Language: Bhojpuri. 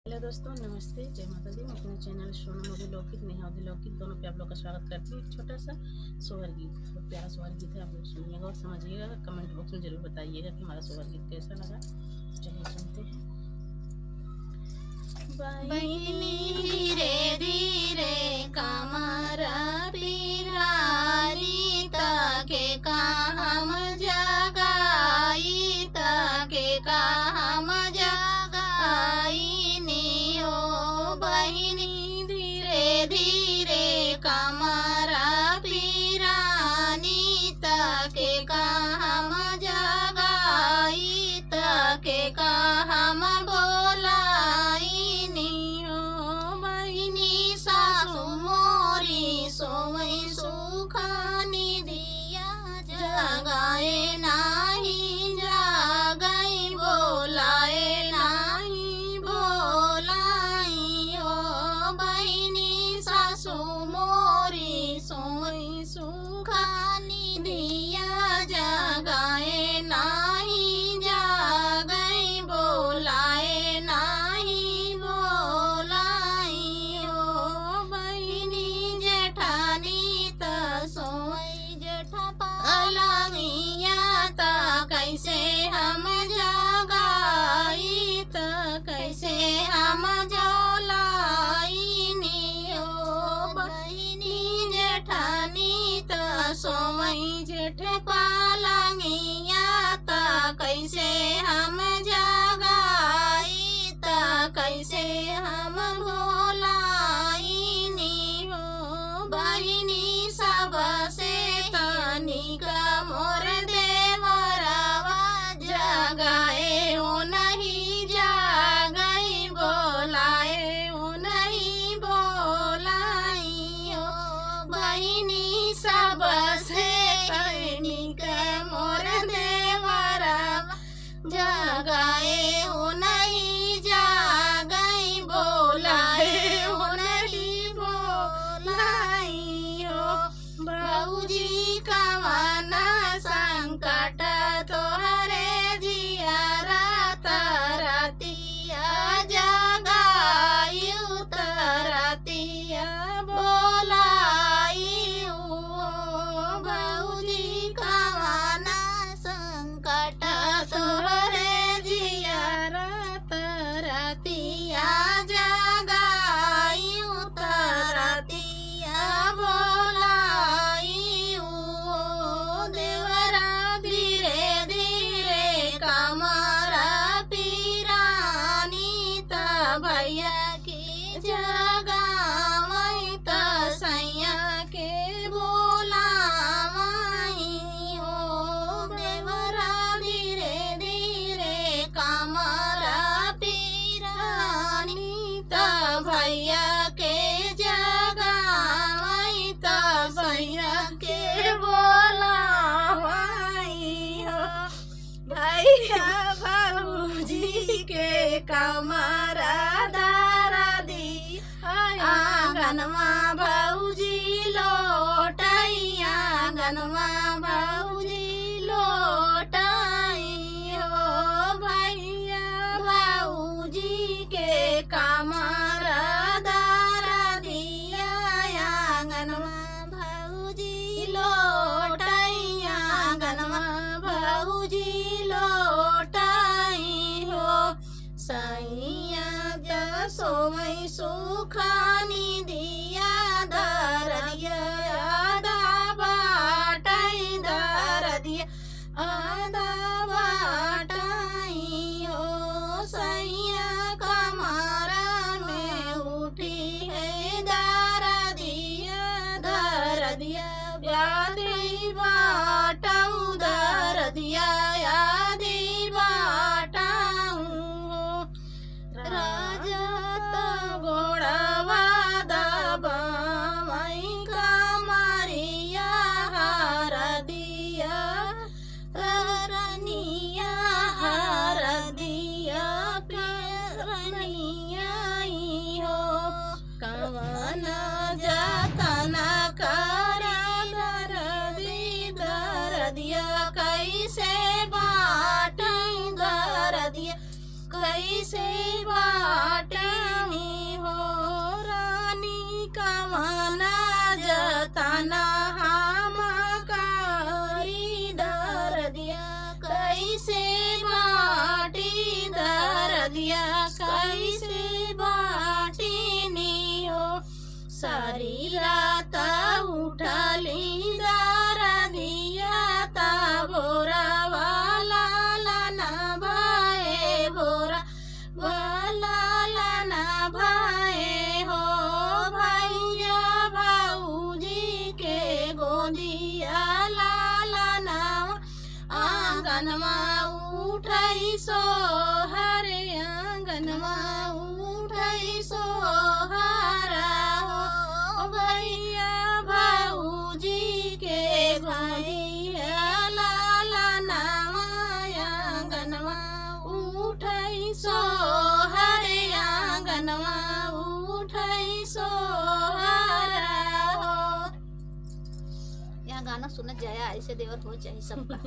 हेलो दोस्तों, नमस्ते, जय माता दी। मैं अपने चैनल सोनम अभिलौकिक, नेहा अभिलौकिक दोनों पे आप लोग का स्वागत करती हूँ। एक छोटा सा सोहर गीत, बहुत प्यारा सोहर गीत है, आप लोग सुनिएगा और समझिएगा। कमेंट बॉक्स में जरूर बताइएगा कि हमारा सोहर गीत कैसा लगा। चलिए सुनते हैं। बहिनी धीरे धीरे कमरा पिरानी ताके काम जगाई ताके काम जगाई नियो बहिनी धीरे धीरे कमरा पिरानी ताके काम जगाई ताके काम सोवई सुखानी दिया जगाए नाही जागाई बोलाए नाही बोलाई ओ बहिनी सासू मोरी सोवई सुखानी दिया जगाए नाही जागाई बोलाए नाही बोलाई ओ बहिनी सोई जेठा पालांगिया ता कैसे हम जगाई ता कैसे हम जोलाई नियो बहिनी जेठानी ता सोई जेठ पालांगिया ता कैसे हम जगाई ता कैसे हम भोलाई नियो बहिनी सबसे तनिका मोर देवरवा जगाए ओ नहीं जागई बोलाए ओ नहीं बोलाई ओ बहिनी सबसे तनिका मोर देवरवा जगाए ओ नहीं जागई बोलाए ओ नहीं बोलाई ओ बाबूजी कवाना संकट तोहरे जियारा तरतिया जगाई तरतिया बोलाई बाबूजी कवाना संकट तोहरे जियारा तरतिया जगाई तरतिया बोलाई देवरा धीरे धीरे कमरा पिरानी ता भैया की जगावई ता सैया के बोलावई हो देवरा धीरे धीरे कमरा पिरानी ता भैया के जगावई ता भैया के बोलावई हो भैया बाबूजी के कमरा दारा दी आंगनवा भाऊजी लोटाई आंगनवा भाऊजी लोटाई हो भैया भाऊजी के कमरा दारा दिया आंगनवा भाऊजी लोटाई आंगनवा भाऊजी लोटाई हो सैया जा सोवई सुखानी दिया दर दिया आधा बाटाई दर दिया आधा बाटाई हो सैया कमरा में उठी है दर दिया यादी बाटाऊ दर दिया यादी बाटाऊ राजा गोड़वा दबाई कमरिया हार दिया रनिया हार दिया रनिया हो कवना जतना कर दिया कैसे बाट कर दिया कैसे बाट कैसे बाटिनी हो सारी रात उठली दरदिया ता भोरा वाला लाना भाए भोरा वाला लाना भाए हो भैया भाऊजी के गोदिया लाना आंगनमा उठै सो हरे आंगनमा उठै सो हरा हो भैया भाऊजी के गोदिया लाना आंगनमा उठै सो हरे आंगनमा उठै सो हरा हो। यह गाना सुनत जाया ऐसे देवर हो चाहिए सबका।